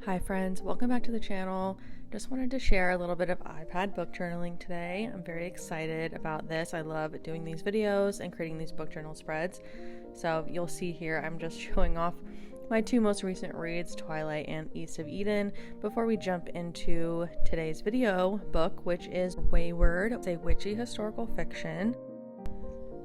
Hi friends, welcome back to the channel. Just wanted to share a little bit of iPad book journaling today. I'm very excited about this. I love doing these videos and creating these book journal spreads. So you'll see here I'm just showing off my two most recent reads, Twilight and East of Eden, before we jump into today's video book, which is Wayward. It's a witchy historical fiction.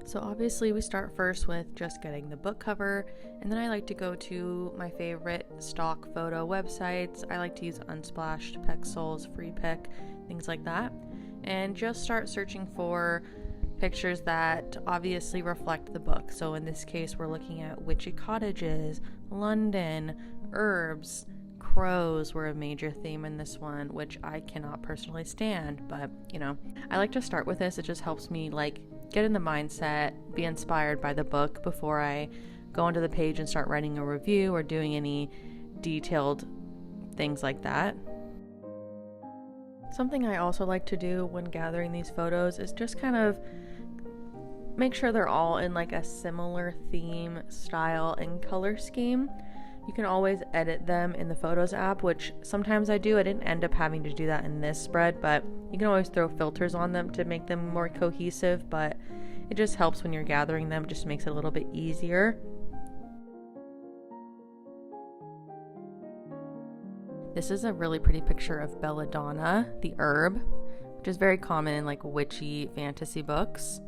So obviously we start first with just getting the book cover, and then I like to go to my favorite stock photo websites. I like to use Unsplash, Pexels, Freepik, things like that, and just start searching for pictures that obviously reflect the book. So in this case we're looking at witchy cottages, London, herbs, crows were a major theme in this one, which I cannot personally stand, but you know, I like to start with this. It just helps me get in the mindset, be inspired by the book before I go onto the page and start writing a review or doing any detailed things like that. Something I also like to do when gathering these photos is just kind of make sure they're all in a similar theme, style, and color scheme. You can always edit them in the Photos app, which sometimes I do. I didn't end up having to do that in this spread, but you can always throw filters on them to make them more cohesive, but it just helps when you're gathering them. It just makes it a little bit easier. This is a really pretty picture of Belladonna, the herb, which is very common in witchy fantasy books.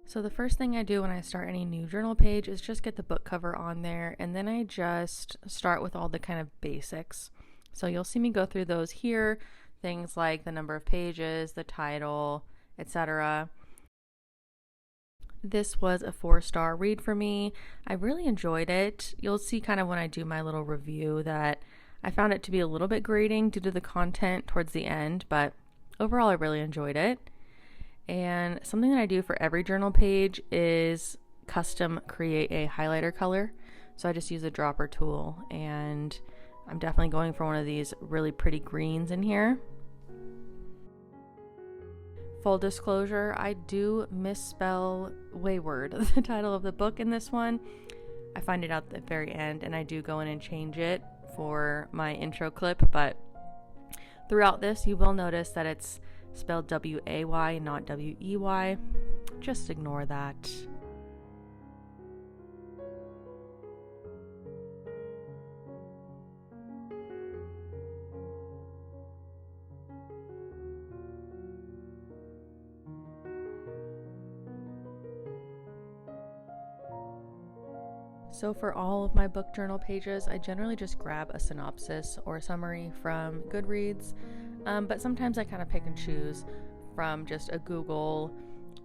So the first thing I do when I start any new journal page is just get the book cover on there, and then I just start with all the kind of basics. So you'll see me go through those here, things like the number of pages, the title, etc. This was a 4-star read for me. I really enjoyed it. You'll see kind of when I do my little review that I found it to be a little bit grating due to the content towards the end, but overall I really enjoyed it. And something that I do for every journal page is custom create a highlighter color. So I just use a dropper tool, and I'm definitely going for one of these really pretty greens in here. Full disclosure, I do misspell Wayward, the title of the book in this one. I find it out at the very end, and I do go in and change it for my intro clip, but throughout this you will notice that it's spelled W-A-Y, not W-E-Y. Just ignore that. So for all of my book journal pages, I generally just grab a synopsis or a summary from Goodreads. But sometimes I kind of pick and choose from just a Google,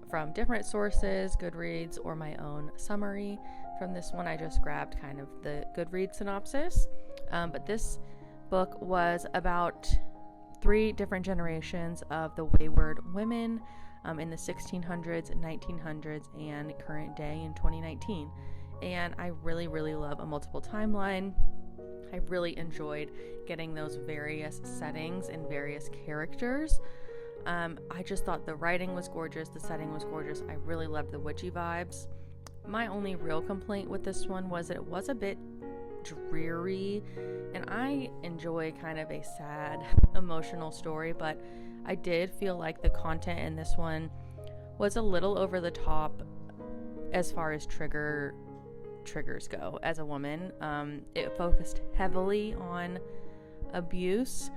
from different sources, Goodreads, or my own summary. From this one, I just grabbed kind of the Goodreads synopsis. But this book was about 3 different generations of the wayward women in the 1600s, 1900s, and current day in 2019. And I really, really love a multiple timeline. I really enjoyed getting those various settings and various characters. I just thought the writing was gorgeous, the setting was gorgeous. I really loved the witchy vibes. My only real complaint with this one was that it was a bit dreary, and I enjoy kind of a sad, emotional story, but I did feel like the content in this one was a little over the top as far as triggers go. As a woman, it focused heavily on abuse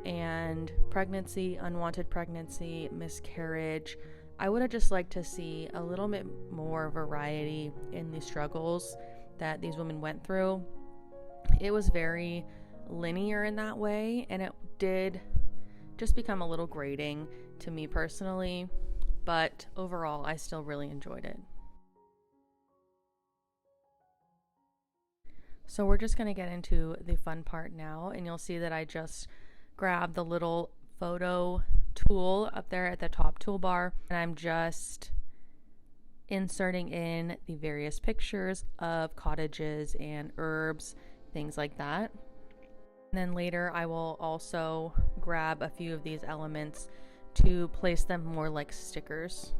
and pregnancy, unwanted pregnancy, miscarriage. I would have just liked to see a little bit more variety in the struggles that these women went through. It was very linear in that way, and it did just become a little grating to me personally, but overall I still really enjoyed it. So we're just going to get into the fun part now, and you'll see that I just grabbed the little photo tool up there at the top toolbar, and I'm just inserting in the various pictures of cottages and herbs, things like that. And then later I will also grab a few of these elements to place them more like stickers.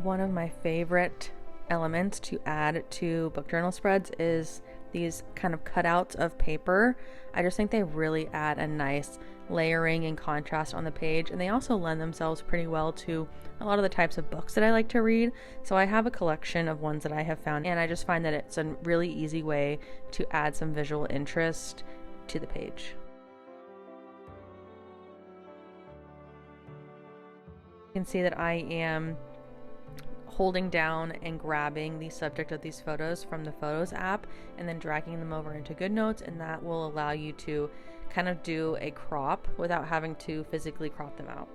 One of my favorite elements to add to book journal spreads is these kind of cutouts of paper. I just think they really add a nice layering and contrast on the page, and they also lend themselves pretty well to a lot of the types of books that I like to read. So I have a collection of ones that I have found, and I just find that it's a really easy way to add some visual interest to the page. You can see that I am holding down and grabbing the subject of these photos from the Photos app and then dragging them over into GoodNotes, and that will allow you to kind of do a crop without having to physically crop them out.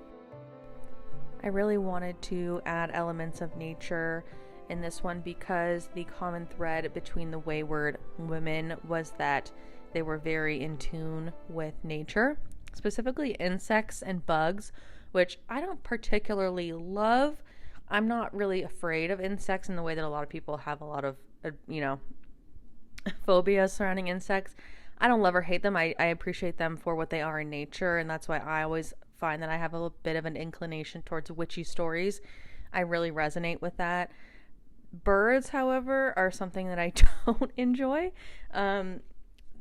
I really wanted to add elements of nature in this one because the common thread between the Wayward women was that they were very in tune with nature, specifically insects and bugs, which I don't particularly love. I'm not really afraid of insects in the way that a lot of people have a lot of, phobias surrounding insects. I don't love or hate them. I appreciate them for what they are in nature, and that's why I always find that I have a little bit of an inclination towards witchy stories. I really resonate with that. Birds, however, are something that I don't enjoy.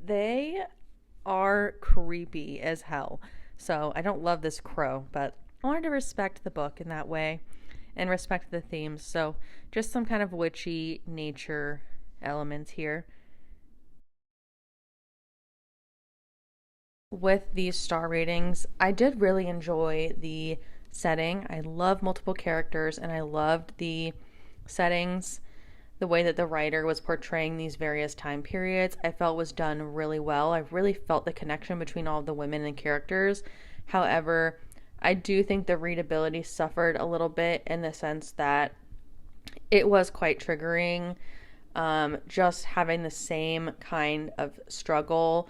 They are creepy as hell. So I don't love this crow, but I wanted to respect the book in that way and respect the themes. So just some kind of witchy nature elements here. With these star ratings, I did really enjoy the setting. I love multiple characters, and I loved the settings, the way that the writer was portraying these various time periods. I felt was done really well. I really felt the connection between all of the women and characters. However, I do think the readability suffered a little bit in the sense that it was quite triggering, just having the same kind of struggle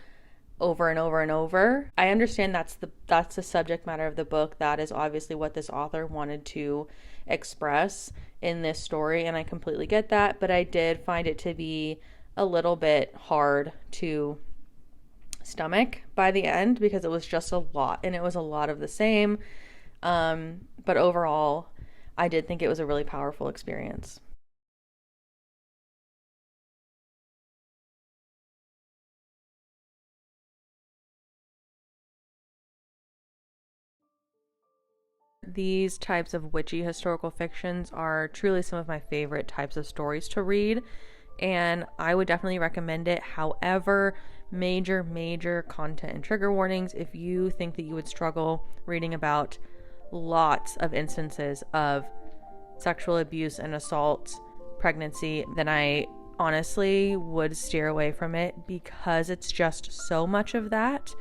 over and over and over. I understand that's the subject matter of the book. That is obviously what this author wanted to express in this story, and I completely get that, but I did find it to be a little bit hard to stomach by the end because it was just a lot, and it was a lot of the same. But overall, I did think it was a really powerful experience. These types of witchy historical fictions are truly some of my favorite types of stories to read, and I would definitely recommend it. However, major content and trigger warnings. If you think that you would struggle reading about lots of instances of sexual abuse and assault, pregnancy, then I honestly would steer away from it because it's just so much of that.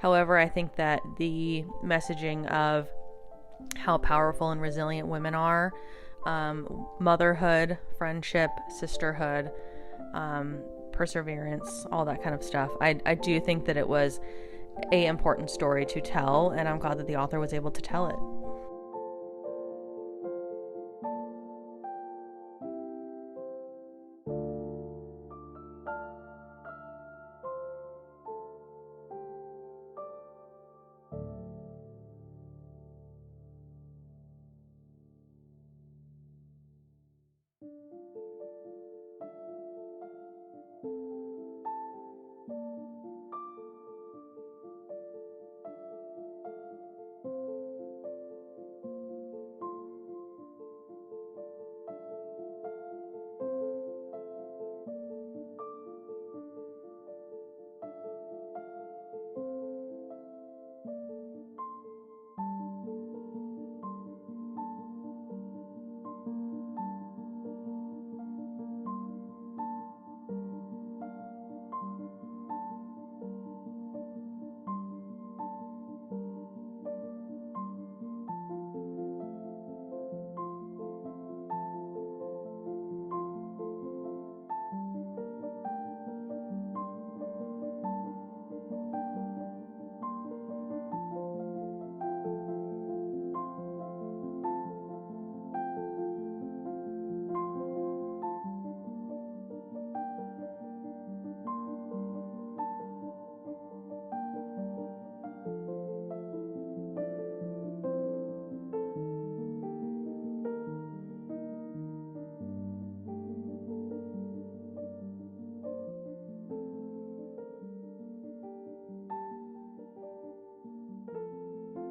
However, I think that the messaging of how powerful and resilient women are, motherhood, friendship, sisterhood, perseverance, all that kind of stuff. I do think that it was a important story to tell, and I'm glad that the author was able to tell it.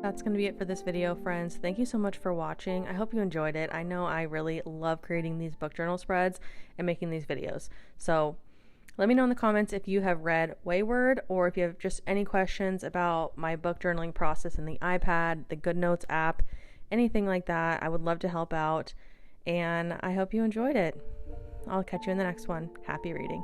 That's going to be it for this video, friends. Thank you so much for watching. I hope you enjoyed it. I know I really love creating these book journal spreads and making these videos. So let me know in the comments if you have read Wayward, or if you have just any questions about my book journaling process in the iPad, the GoodNotes app, anything like that. I would love to help out, and I hope you enjoyed it. I'll catch you in the next one. Happy reading.